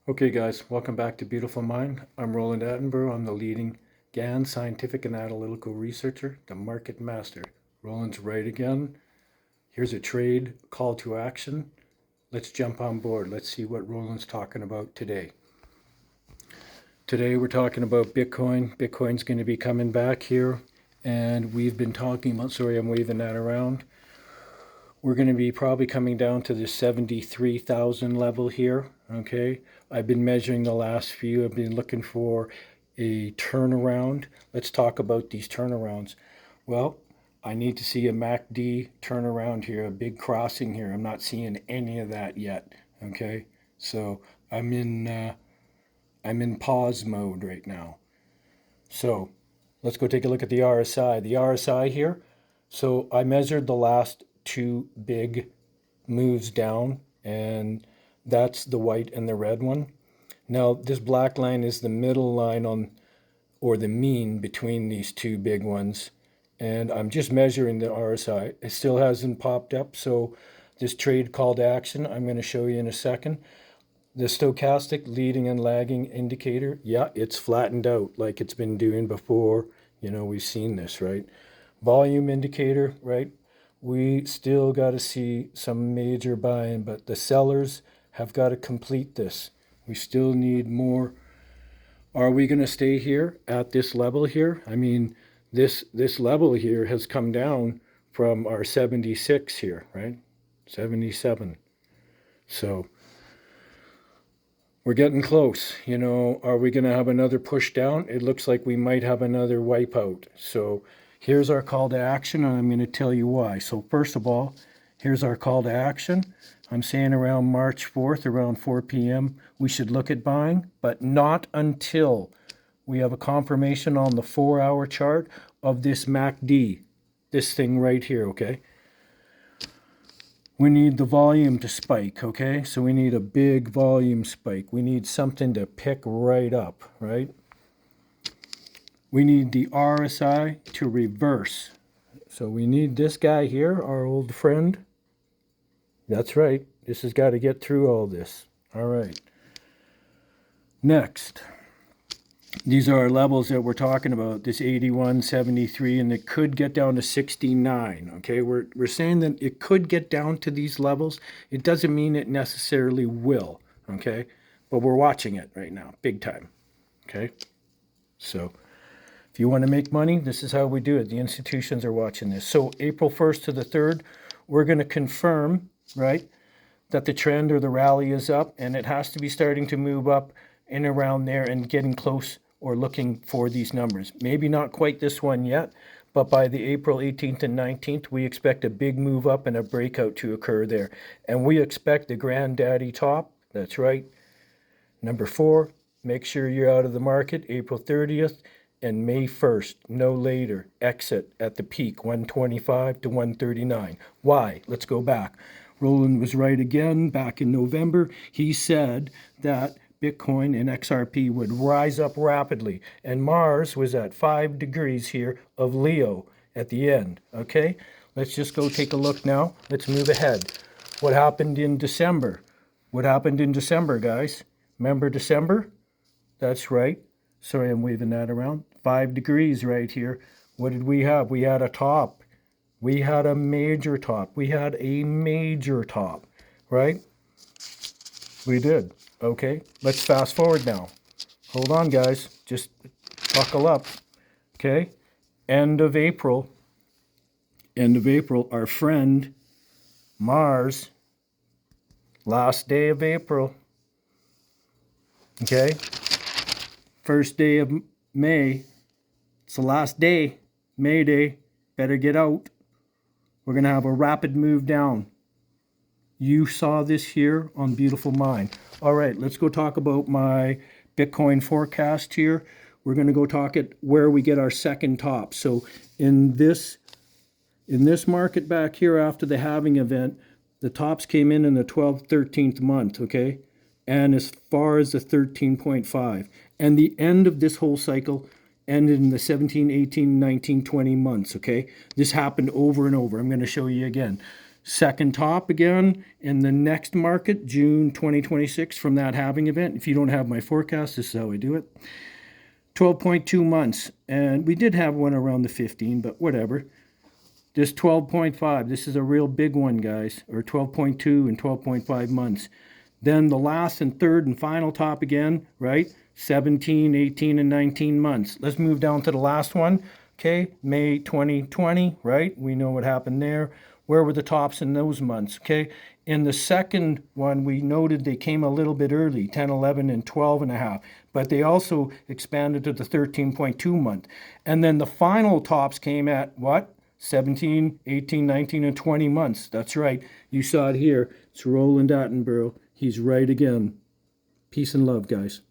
Okay guys, welcome back to Beautiful Mind. I'm Roland Attenborough. I'm the leading GAN scientific and analytical researcher, the market master. Roland's right again. Here's a trade call to action. Let's jump on board. Let's see what Roland's talking about today. Today we're talking about Bitcoin. Bitcoin's going to be coming back here, and we've been talking about, sorry, I'm waving that around. We're going to be probably coming down to the 73,000 level here, okay? I've been measuring the last few. I've been looking for a turnaround. Let's talk about these turnarounds. Well, I need to see a MACD turnaround here, a big crossing here. I'm not seeing any of that yet, okay? So I'm in pause mode right now. So let's go take a look at the RSI. The RSI here, so I measured the last two big moves down, and that's the white and the red one. Now this black line is the middle line on, or the mean between these two big ones, and I'm just measuring the RSI. It still hasn't popped up, so this trade call to action I'm going to show you in a second. The stochastic leading and lagging indicator, yeah, it's flattened out like it's been doing before. You know, we've seen this, right? Volume indicator, right? We still got to see some major buying, but the sellers have got to complete this. We still need more. Are we going to stay here at this level here? I mean, this level here has come down from our 76 here, right? 77. So we're getting close. You know, are we going to have another push down? It looks like we might have another wipeout. So here's our call to action, and I'm going to tell you why. So first of all, here's our call to action. I'm saying around March 4th, around 4 p.m., we should look at buying, but not until we have a confirmation on the 4-hour chart of this MACD, this thing right here, okay? We need the volume to spike, okay? So we need a big volume spike. We need something to pick right up, right? We need the RSI to reverse. So we need this guy here, our old friend. That's right. This has got to get through all this. All right. Next. These are our levels that we're talking about, this 81, 73, and it could get down to 69, okay? We're saying that it could get down to these levels. It doesn't mean it necessarily will, okay? But we're watching it right now, big time, okay? So if you want to make money, this is how we do it. The institutions are watching this. So April 1st to the 3rd, we're going to confirm, right, that the trend or the rally is up, and it has to be starting to move up and around there and getting close or looking for these numbers. Maybe not quite this one yet, but by the April 18th and 19th, we expect a big move up and a breakout to occur there. And we expect the granddaddy top, that's right, number 4, make sure you're out of the market, April 30th and May 1st, no later, exit at the peak, 125 to 139. Why? Let's go back. Roland was right again back in November. He said that Bitcoin and XRP would rise up rapidly. And Mars was at 5 degrees here of Leo at the end, okay? Let's just go take a look now. Let's move ahead. What happened in December? What happened in December, guys? Remember December? That's right. Sorry, I'm waving that around. 5 degrees right here. What did we have? We had a top. We had a major top. We had a major top, right? We did. Okay, let's fast forward now. Hold on, guys. Just buckle up. Okay, end of April, our friend Mars, last day of April. Okay, first day of May. It's the last day, May Day. Better get out. We're going to have a rapid move down. You saw this here on Beautiful Mind. All right, let's go talk about my Bitcoin forecast here. We're going to go talk at where we get our second top. So in this market back here after the halving event, the tops came in the 12th, 13th month, okay? And as far as the 13.5. And the end of this whole cycle ended in the 17, 18, 19, 20 months, okay? This happened over and over. I'm going to show you again. Second top again in the next market, June 2026, from that halving event. If you don't have my forecast, this is how I do it. 12.2 months. And we did have one around the 15, but whatever. This 12.5, this is a real big one, guys, or 12.2 and 12.5 months. Then the last and third and final top again, right? 17, 18, and 19 months. Let's move down to the last one. Okay, May 2020, right? We know what happened there. Where were the tops in those months? Okay, in the second one, we noted they came a little bit early, 10, 11, and 12 and a half, but they also expanded to the 13.2 month. And then the final tops came at what? 17, 18, 19, and 20 months. That's right. You saw it here. It's Roland Attenborough. He's right again. Peace and love, guys.